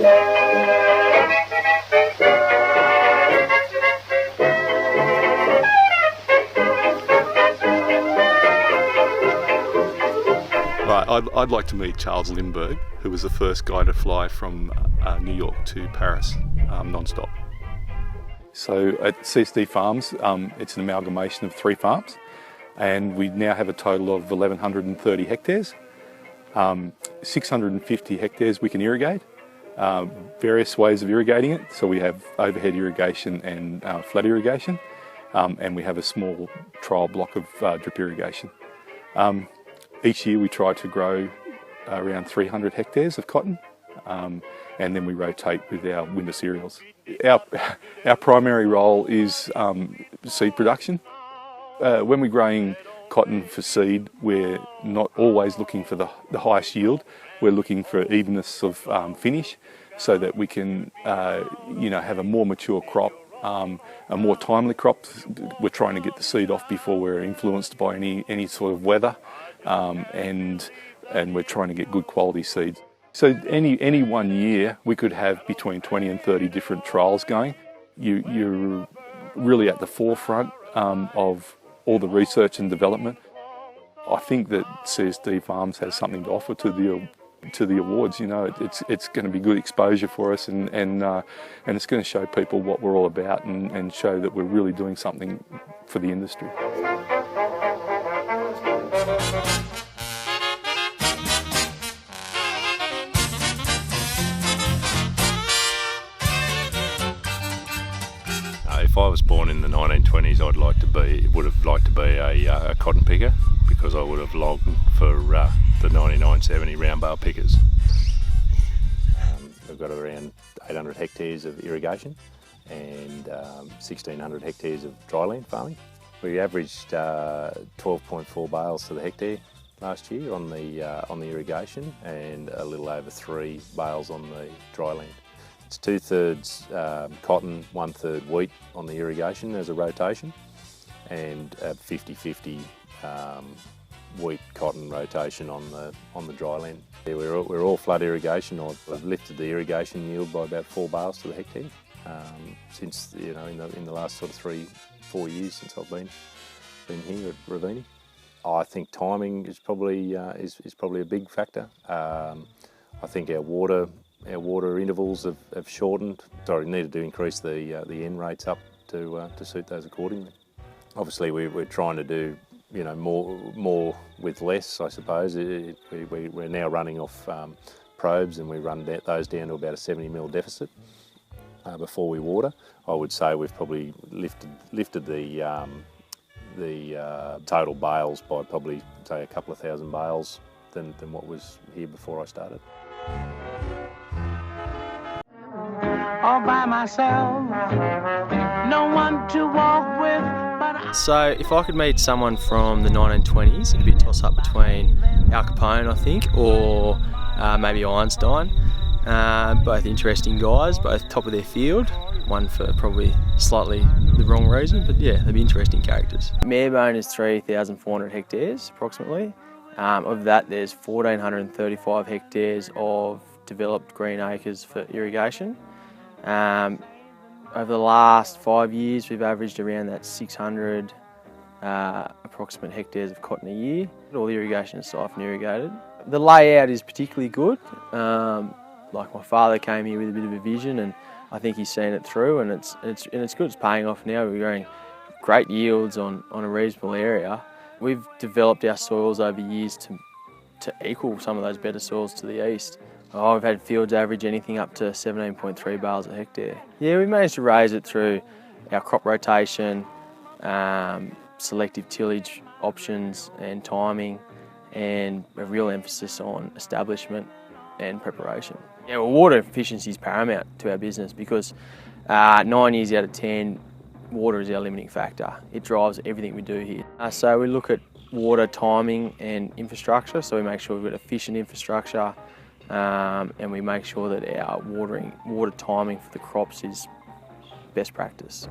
Right, I'd like to meet Charles Lindbergh, who was the first guy to fly from New York to Paris non-stop. So at CSD Farms, it's an amalgamation of 3 farms, and we now have a total of 1,130 hectares. 650 hectares we can irrigate, various ways of irrigating it. So we have overhead irrigation and flat irrigation, and we have a small trial block of drip irrigation. Each year we try to grow around 300 hectares of cotton, and then we rotate with our winter cereals. Our primary role is seed production. When we're growing cotton for seed, we're not always looking for the highest yield. We're looking for evenness of finish, so that we can have a more mature crop, a more timely crop. We're trying to get the seed off before we're influenced by any sort of weather, and we're trying to get good quality seeds. So any one year we could have between 20 and 30 different trials going. You're really at the forefront of all the research and development. I think that CSD Farms has something to offer to the awards. It's going to be good exposure for us, and it's going to show people what we're all about, and show that we're really doing something for the industry. If I was born in the 1920s, would have liked to be a cotton picker, because I would have logged for the 9970 round bale pickers. We've got around 800 hectares of irrigation and 1,600 hectares of dryland farming. We averaged 12.4 bales to the hectare last year on the irrigation, and a little over 3 bales on the dryland. It's 2/3 cotton, 1/3 wheat on the irrigation as a rotation, and a 50-50 wheat cotton rotation on the dryland. Yeah, we're all flood irrigation. I've lifted the irrigation yield by about 4 bales to the hectare since in the last sort of 3-4 years since I've been here at Ravini. I think timing is probably a big factor. I think our water intervals have shortened. Sorry, needed to increase the N rates up to suit those accordingly. Obviously, we're trying to do more with less, I suppose. We're now running off probes, and we run those down to about a 70 ml deficit before we water. I would say we've probably lifted the total bales by probably say a couple of thousand bales than what was here before I started. All by myself, no one to walk with. So if I could meet someone from the 1920s, it'd be a toss-up between Al Capone, I think, or maybe Einstein. Both interesting guys, both top of their field. One for probably slightly the wrong reason, but yeah, they'd be interesting characters. Marebone is 3,400 hectares approximately. Of that, there's 1,435 hectares of developed green acres for irrigation. Over the last 5 years, we've averaged around that 600 approximate hectares of cotton a year. All the irrigation is siphon irrigated. The layout is particularly good. Like my father came here with a bit of a vision, and I think he's seen it through, and it's good. It's paying off now. We're growing great yields on a reasonable area. We've developed our soils over years to equal some of those better soils to the east. We've had fields average anything up to 17.3 bales a hectare. Yeah, we managed to raise it through our crop rotation, selective tillage options and timing, and a real emphasis on establishment and preparation. Yeah, well, water efficiency is paramount to our business, because 9 years out of 10, water is our limiting factor. It drives everything we do here. So we look at water timing and infrastructure, so we make sure we've got efficient infrastructure, and we make sure that our water timing for the crops is best practice.